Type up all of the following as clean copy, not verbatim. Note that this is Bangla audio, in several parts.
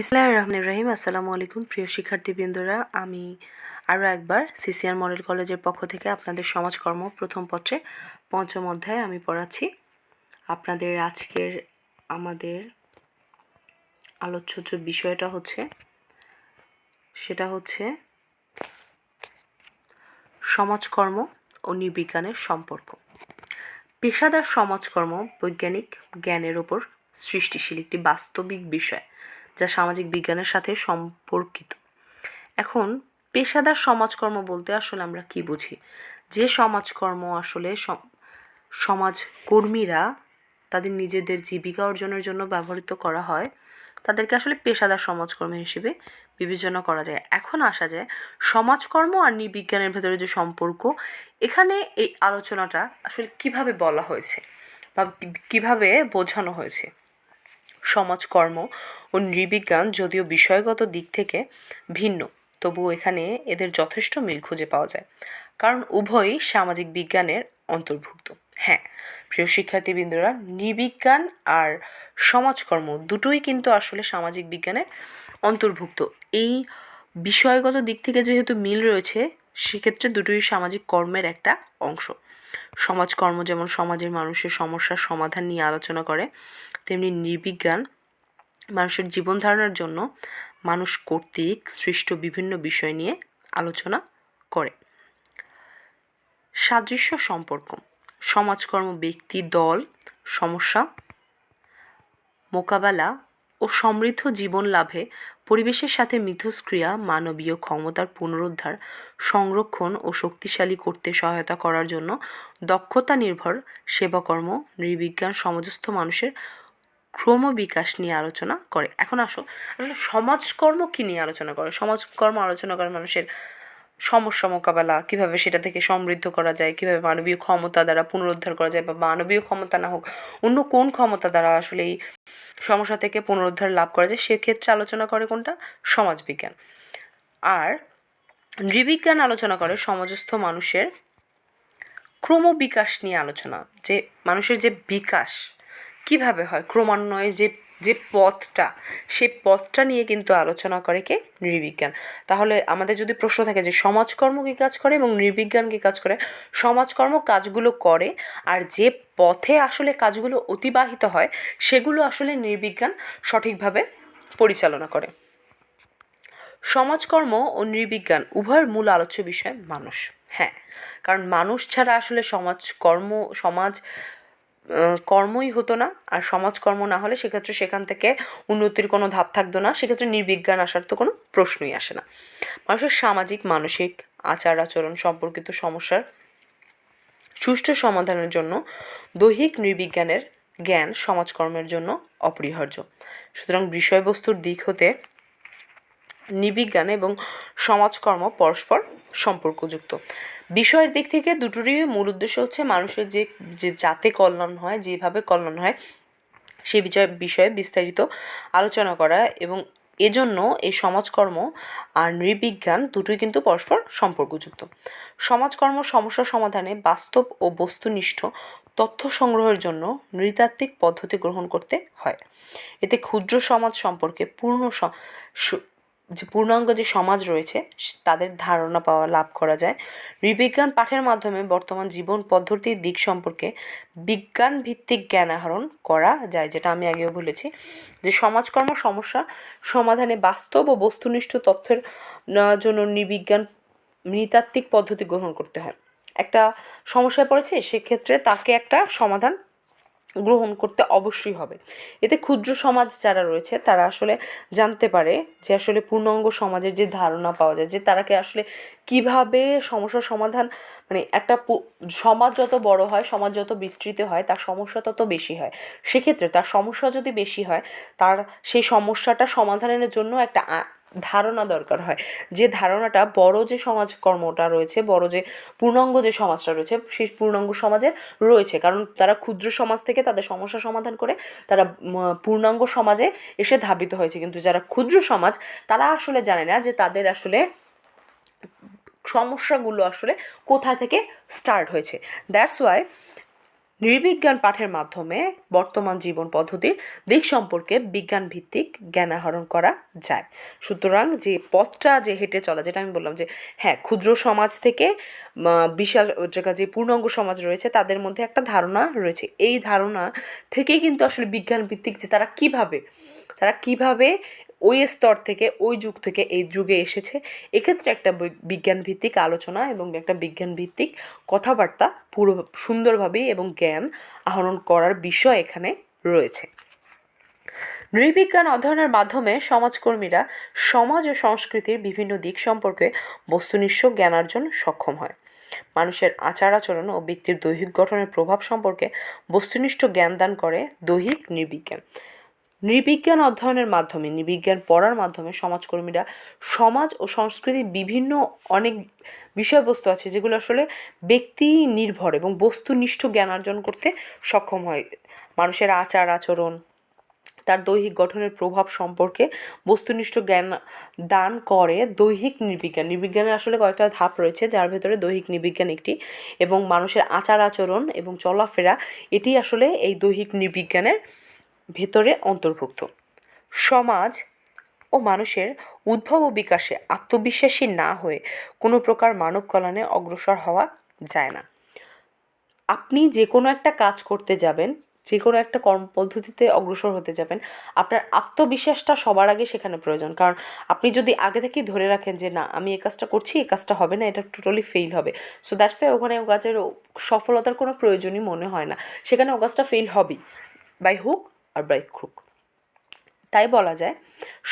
বিসমিল্লাহির রহমানির রহিম। আসসালামু আলাইকুম প্রিয় শিক্ষার্থীবৃন্দরা, আমি আরও একবার সিসিআর মডেল কলেজের পক্ষ থেকে আপনাদের সমাজকর্ম প্রথম পত্রে পঞ্চম অধ্যায়ে আমি পড়াচ্ছি। আপনাদের আজকের আমাদের আলোচ্য যে বিষয়টা সেটা হচ্ছে সমাজকর্ম ও নৃবিজ্ঞানের সম্পর্ক। পেশাদার সমাজকর্ম বৈজ্ঞানিক জ্ঞানের ওপর সৃষ্টিশীল একটি বাস্তবিক বিষয় যা সামাজিক বিজ্ঞানের সাথে সম্পর্কিত। এখন পেশাদার সমাজকর্ম বলতে আসলে আমরা কি বুঝি? যে সমাজকর্ম আসলে সমাজকর্মীরা তাদের নিজেদের জীবিকা অর্জনের জন্য ব্যবহৃত করা হয়, তাদেরকে আসলে পেশাদার সমাজকর্মী হিসেবে বিবেচনা করা যায়। এখন আসা যায় সমাজকর্ম আর নৃবিজ্ঞানের ভেতরে যে সম্পর্ক, এখানে এই আলোচনাটা আসলে কিভাবে বলা হয়েছে বা কিভাবে বোঝানো হয়েছে। সমাজকর্ম ও নৃবিজ্ঞান যদিও বিষয়গত দিক থেকে ভিন্ন, তবুও এখানে এদের যথেষ্ট মিল খুঁজে পাওয়া যায়, কারণ উভয়ই সামাজিক বিজ্ঞানের অন্তর্ভুক্ত। হ্যাঁ প্রিয় শিক্ষার্থীবৃন্দরা, নৃবিজ্ঞান আর সমাজকর্ম দুটোই কিন্তু আসলে সামাজিক বিজ্ঞানের অন্তর্ভুক্ত। এই বিষয়গত দিক থেকে যেহেতু মিল রয়েছে, সেক্ষেত্রে দুটোই সামাজিক কর্মের একটা অংশ। সমাজকর্ম যেমন সমাজের মানুষের সমস্যার সমাধান নিয়ে আলোচনা করে, তেমনি নৃবিজ্ঞান মানুষের জীবন ধারণের জন্য মানুষ কর্তৃক সৃষ্ট বিভিন্ন বিষয় নিয়ে আলোচনা করে। সাদৃশ্য সম্পর্ক। সমাজকর্ম ব্যক্তি, দল, সমস্যা মোকাবেলা ও সমৃদ্ধ জীবন লাভে পরিবেশের সাথে মিথস্ক্রিয়া, মানবীয় ক্ষমতার পুনরুদ্ধার, সংরক্ষণ ও শক্তিশালী করতে সহায়তা করার জন্য দক্ষতা নির্ভর সেবাকর্ম। নৃবিজ্ঞান সমাজস্থ মানুষের ক্রমবিকাশ নিয়ে আলোচনা করে। এখন আসলে সমাজকর্ম কী নিয়ে আলোচনা করে? সমাজকর্ম আলোচনা করে মানুষের সমস্যা মোকাবেলা, কীভাবে সেটা থেকে সমৃদ্ধ করা যায়, কীভাবে মানবীয় ক্ষমতা দ্বারা পুনরুদ্ধার করা যায়, বা মানবীয় ক্ষমতা না হোক অন্য কোন ক্ষমতা দ্বারা আসলে এই সমস্যা থেকে পুনরুদ্ধার লাভ করা যায়, সেক্ষেত্রে আলোচনা করে কোনটা? সমাজবিজ্ঞান। আর নৃবিজ্ঞান আলোচনা করে সমাজস্থ মানুষের ক্রমবিকাশ নিয়ে আলোচনা, যে মানুষের যে বিকাশ কিভাবে হয়, ক্রমান্বয়ে যে পথটা, সেই পথটা নিয়ে কিন্তু আলোচনা করে কে? নৃবিজ্ঞান। তাহলে আমাদের যদি প্রশ্ন থাকে যে সমাজকর্ম কী কাজ করে এবং নৃবিজ্ঞান কী কাজ করে, সমাজকর্ম কাজগুলো করে, আর যে পথে আসলে কাজগুলো অতিবাহিত হয় সেগুলো আসলে নৃবিজ্ঞান সঠিকভাবে পরিচালনা করে। সমাজকর্ম ও নৃবিজ্ঞান উভয়ের মূল আলোচ্য বিষয় মানুষ। হ্যাঁ, কারণ মানুষ ছাড়া আসলে সমাজ কর্মই হতো না, আর সমাজকর্ম না হলে সেক্ষেত্রে সেখান থেকে উন্নতির কোনো ধাপ থাকতো না, সেক্ষেত্রে নৃবিজ্ঞান আসার তো কোনো প্রশ্নই আসে না। মানুষের সামাজিক, মানসিক, আচার আচরণ সম্পর্কিত সমস্যার সুষ্ঠু সমাধানের জন্য দৈহিক নৃবিজ্ঞানের জ্ঞান সমাজকর্মের জন্য অপরিহার্য। সুতরাং বিষয়বস্তুর দিক হতে নৃবিজ্ঞান এবং সমাজকর্ম পরস্পর সম্পর্কযুক্ত। বিষয়ের দিক থেকে দুটোরই মূল উদ্দেশ্য হচ্ছে মানুষের যে যাতে কল্যাণ হয়, যেভাবে কল্যাণ হয়, সেই বিষয়ে বিস্তারিত আলোচনা করা, এবং এজন্য এই সমাজকর্ম আর নৃবিজ্ঞান দুটোই কিন্তু পরস্পর সম্পর্কযুক্ত। সমাজকর্ম সমস্যা সমাধানে বাস্তব ও বস্তুনিষ্ঠ তথ্য সংগ্রহের জন্য নৃতাত্ত্বিক পদ্ধতি গ্রহণ করতে হয়। এতে ক্ষুদ্র সমাজ সম্পর্কে পূর্ণাঙ্গ যে সমাজ রয়েছে তাদের ধারণা লাভ করা যায়। নৃবিজ্ঞান পাঠের মাধ্যমে বর্তমান জীবন পদ্ধতির দিক সম্পর্কে বিজ্ঞান ভিত্তিক জ্ঞান আহরণ করা যায়, যেটা আমি আগেও বলেছি যে সমাজকর্ম সমস্যা সমাধানে বাস্তব ও বস্তুনিষ্ঠ তথ্যের জন্য নৃতাত্ত্বিক পদ্ধতি গ্রহণ করতে হয়। একটা সমস্যায় পড়েছে, সেক্ষেত্রে তাকে একটা সমাধান গ্রহণ করতে অবশ্যই হবে। এতে ক্ষুদ্র সমাজ যারা রয়েছে তারা আসলে জানতে পারে যে আসলে পূর্ণাঙ্গ সমাজের যে ধারণা পাওয়া যায়, যে তারাকে আসলে কিভাবে সমস্যার সমাধান, মানে একটা সমাজ যত বড় হয়, সমাজ যত বিস্তৃত হয়, তার সমস্যা তত বেশি হয়। সেক্ষেত্রে তার সমস্যা যদি বেশি হয়, তার সেই সমস্যাটা সমাধানের জন্য একটা ধারণা দরকার হয়, যে ধারণাটা বড় যে সমাজকর্মটা রয়েছে, বড় যে পূর্ণাঙ্গ যে সমাজটা রয়েছে, সেই পূর্ণাঙ্গ সমাজের রয়েছে, কারণ তারা ক্ষুদ্র সমাজ থেকে তাদের সমস্যা সমাধান করে তারা পূর্ণাঙ্গ সমাজে এসে ধাবিত হয়েছে। কিন্তু যারা ক্ষুদ্র সমাজ, তারা আসলে জানে না যে তাদের আসলে সমস্যাগুলো আসলে কোথা থেকে স্টার্ট হয়েছে। দ্যাটস ওয়াই নৃবিজ্ঞান পাঠের মাধ্যমে বর্তমান জীবন পদ্ধতির দিক সম্পর্কে বিজ্ঞান ভিত্তিক জ্ঞান আহরণ করা যায়। সুতরাং যে পথটা যে হেঁটে চলা, যেটা আমি বললাম যে হ্যাঁ, ক্ষুদ্র সমাজ থেকে বিশাল জায়গা যে পূর্ণাঙ্গ সমাজ রয়েছে তাদের মধ্যে একটা ধারণা রয়েছে। এই ধারণা থেকেই কিন্তু আসলে বিজ্ঞান ভিত্তিক যে তারা কিভাবে ওই স্তর থেকে ওই যুগ থেকে এই যুগে এসেছে, এক্ষেত্রে একটা বিজ্ঞান ভিত্তিক আলোচনা এবং একটা বিজ্ঞান ভিত্তিক কথাবার্তা পুরো সুন্দরভাবেই এবং জ্ঞান আহরণ করার বিষয় এখানে রয়েছে। নৃবিজ্ঞান অধ্যয়নের মাধ্যমে সমাজকর্মীরা সমাজ ও সংস্কৃতির বিভিন্ন দিক সম্পর্কে বস্তুনিষ্ঠ জ্ঞানার্জন সক্ষম হয়। মানুষের আচার আচরণ ও ব্যক্তির দৈহিক গঠনের প্রভাব সম্পর্কে বস্তুনিষ্ঠ জ্ঞান দান করে দৈহিক নৃবিজ্ঞান। নৃবিজ্ঞান অধ্যয়নের মাধ্যমে, নৃবিজ্ঞান পড়ার মাধ্যমে সমাজকর্মীরা সমাজ ও সংস্কৃতির বিভিন্ন অনেক বিষয়বস্তু আছে যেগুলো আসলে ব্যক্তি নির্ভর এবং বস্তুনিষ্ঠ জ্ঞান অর্জন করতে সক্ষম হয়। মানুষের আচার আচরণ, তার দৈহিক গঠনের প্রভাব সম্পর্কে বস্তুনিষ্ঠ জ্ঞান দান করে দৈহিক নৃবিজ্ঞান। নৃবিজ্ঞানের আসলে কয়েকটা ধাপ রয়েছে, যার ভেতরে দৈহিক নৃবিজ্ঞান একটি, এবং মানুষের আচার আচরণ এবং চলাফেরা এটি আসলে এই দৈহিক নৃবিজ্ঞানের ভেতরে অন্তর্ভুক্ত। সমাজ ও মানুষের উদ্ভব ও বিকাশে আত্মবিশ্বাসী না হয়ে কোনো প্রকার মানব কল্যাণে অগ্রসর হওয়া যায় না। আপনি যে কোনো একটা কাজ করতে যাবেন, যে কোনো একটা কর্ম পদ্ধতিতে অগ্রসর হতে যাবেন, আপনার আত্মবিশ্বাসটা সবার আগে সেখানে প্রয়োজন। কারণ আপনি যদি আগে থেকেই ধরে রাখেন যে না, আমি এই কাজটা করছি, এই কাজটা হবে না, এটা টোটালি ফেল হবে, সো দ্যাটস ওয়াই ওখানে ও কাজের সফলতার কোনো প্রয়োজনই মনে হয় না, সেখানে ও কাজটা ফেল হবেই, বাই হুক আর বাই ক্রুক। তাই বলা যায়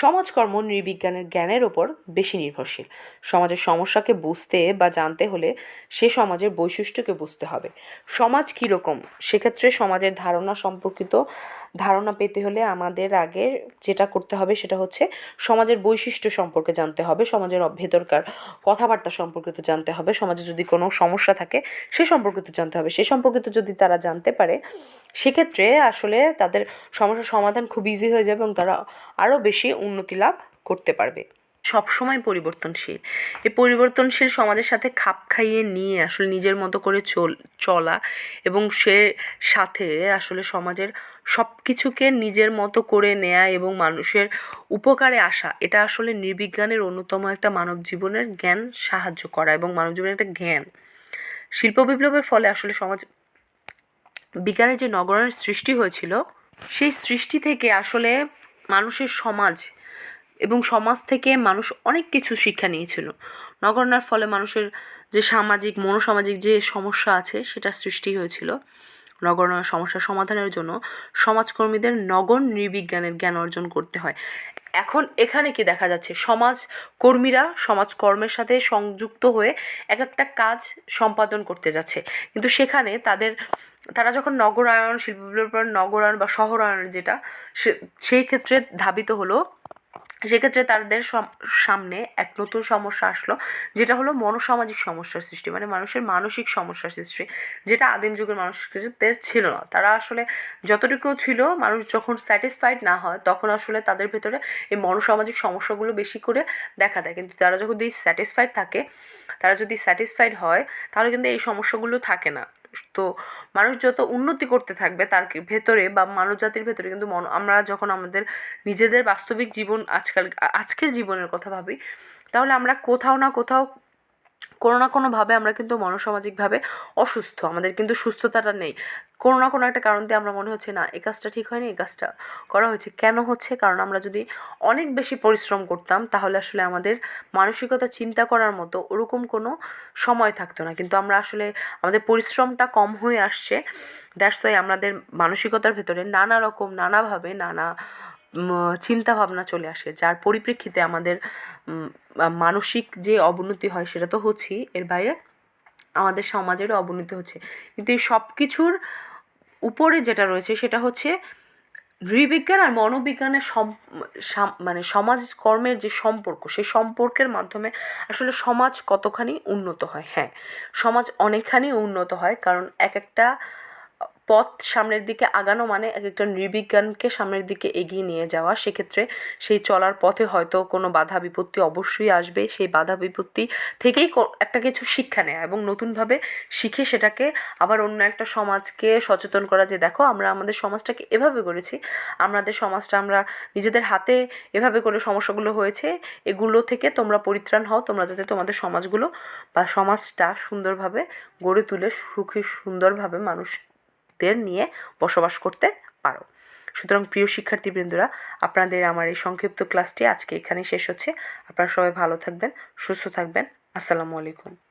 সমাজকর্ম নৃবিজ্ঞানের জ্ঞানের ওপর বেশি নির্ভরশীল। সমাজের সমস্যাকে বুঝতে বা জানতে হলে সে সমাজের বৈশিষ্ট্যকে বুঝতে হবে। সমাজ কীরকম, সেক্ষেত্রে সমাজের ধারণা পেতে হলে আমাদের আগে যেটা করতে হবে সেটা হচ্ছে সমাজের বৈশিষ্ট্য সম্পর্কে জানতে হবে, সমাজের ভেতরকার কথাবার্তা সম্পর্কিত জানতে হবে, সমাজে যদি কোনো সমস্যা থাকে সে সম্পর্কিত জানতে হবে। সে সম্পর্কিত যদি তারা জানতে পারে, সেক্ষেত্রে আসলে তাদের সমস্যার সমাধান খুব ইজি হয়ে যাবে এবং তারা আরও বেশি উন্নতি লাভ করতে পারবে। সবসময় পরিবর্তনশীল, এই পরিবর্তনশীল সমাজের সাথে খাপ খাইয়ে নিয়ে আসলে নিজের মতো করে চলা এবং সে সাথে আসলে সমাজের সব কিছুকে নিজের মতো করে নেয়া এবং মানুষের উপকারে আসা, এটা আসলে নৃবিজ্ঞানের অন্যতম একটা মানব জীবনের জ্ঞান সাহায্য করা এবং মানব জীবনের একটা জ্ঞান। শিল্প বিপ্লবের ফলে আসলে সমাজ বিজ্ঞানের যে নগরায়নের সৃষ্টি হয়েছিল, সেই সৃষ্টি থেকে আসলে মানুষের সমাজ এবং সমাজ থেকে মানুষ অনেক কিছু শিক্ষা নিয়েছিল। নগরায়নের ফলে মানুষের যে সামাজিক মনোসামাজিক যে সমস্যা আছে সেটা সৃষ্টি হয়েছিল। নগরায়নের সমস্যার সমাধানের জন্য সমাজকর্মীদের নগর নৃবিজ্ঞানের জ্ঞান অর্জন করতে হয়। এখন এখানে কি দেখা যাচ্ছে, সমাজকর্মীরা সমাজকর্মের সাথে সংযুক্ত হয়ে এক একটা কাজ সম্পাদন করতে যাচ্ছে, কিন্তু সেখানে তারা যখন নগরায়ন, শিল্প বিপ্লবের পর নগরায়ন বা শহরায়নের যেটা সেই ক্ষেত্রে ধাবিত হলো, সেক্ষেত্রে তাদের সামনে এক নতুন সমস্যা আসলো, যেটা হলো মনোসামাজিক সমস্যার সৃষ্টি, মানে মানুষের মানসিক সমস্যার সৃষ্টি, যেটা আদিম যুগের মানুষদের ছিল না। তারা আসলে যতটুকু ছিল, মানুষ যখন স্যাটিসফাইড না হয় তখন আসলে তাদের ভেতরে এই মনোসামাজিক সমস্যাগুলো বেশি করে দেখা দেয়, কিন্তু তারা যখন তারা যদি স্যাটিসফাইড হয় তাহলে কিন্তু এই সমস্যাগুলো থাকে না। তো মানুষ যত উন্নতি করতে থাকবে তার ভেতরে বা মানব জাতির ভেতরে কিন্তু আমরা যখন আমাদের নিজেদের বাস্তবিক জীবন আজকের জীবনের কথা ভাবি, তাহলে আমরা কোথাও না কোথাও কোনো না কোনোভাবে আমরা কিন্তু মনোসামাজিকভাবে অসুস্থ, আমাদের কিন্তু সুস্থতাটা নেই। কোনো না কোনো একটা কারণ দিয়ে আমরা মনে হচ্ছে না এই কাজটা ঠিক হয়নি, এই কাজটা করা হয়েছে, কেন হচ্ছে? কারণ আমরা যদি অনেক বেশি পরিশ্রম করতাম তাহলে আসলে আমাদের মানসিকতা চিন্তা করার মতো ওরকম কোনো সময় থাকতো না, কিন্তু আমরা আসলে আমাদের পরিশ্রমটা কম হয়ে আসছে, দ্যাটস ওয়াই আমাদের মানসিকতার ভেতরে নানাভাবে চিন্তা ভাবনা চলে আসে, যার পরিপ্রেক্ষিতে আমাদের মানসিক যে অবনতি হয় সেটা তো হচ্ছেই, এর বাইরে আমাদের সমাজেরও অবনতি হচ্ছে। কিন্তু এই সব কিছুর উপরে যেটা রয়েছে সেটা হচ্ছে নৃবিজ্ঞান আর মনোবিজ্ঞানের মানে সমাজকর্মের যে সম্পর্ক, সেই সম্পর্কের মাধ্যমে আসলে সমাজ কতখানি উন্নত হয়। হ্যাঁ, সমাজ অনেকখানি উন্নত হয়, কারণ এক একটা পথ সামনের দিকে আগানো মানে এক একটা নৃবিজ্ঞানকে সামনের দিকে এগিয়ে নিয়ে যাওয়া। সেক্ষেত্রে সেই চলার পথে হয়তো কোনো বাধা বিপত্তি অবশ্যই আসবে, সেই বাধা বিপত্তি থেকেই একটা কিছু শিক্ষা নেয়া এবং নতুনভাবে শিখে সেটাকে আবার অন্য একটা সমাজকে সচেতন করা যে দেখো আমরা আমাদের সমাজটাকে এভাবে গড়েছি, আমাদের সমাজটা আমরা নিজেদের হাতে এভাবে করে সমস্যাগুলো হয়েছে, এগুলো থেকে তোমরা পরিত্রাণ হও, তোমরা যাতে তোমাদের সমাজগুলো বা সমাজটা সুন্দরভাবে গড়ে তুলে সুখী সুন্দরভাবে মানুষদের নিয়ে বসবাস করতে পারো। সুতরাং প্রিয় শিক্ষার্থীবৃন্দরা, আপনাদের আমার এই সংক্ষিপ্ত ক্লাসটি আজকে এখানেই শেষ হচ্ছে। আপনারা সবাই ভালো থাকবেন, সুস্থ থাকবেন। আসসালামু আলাইকুম।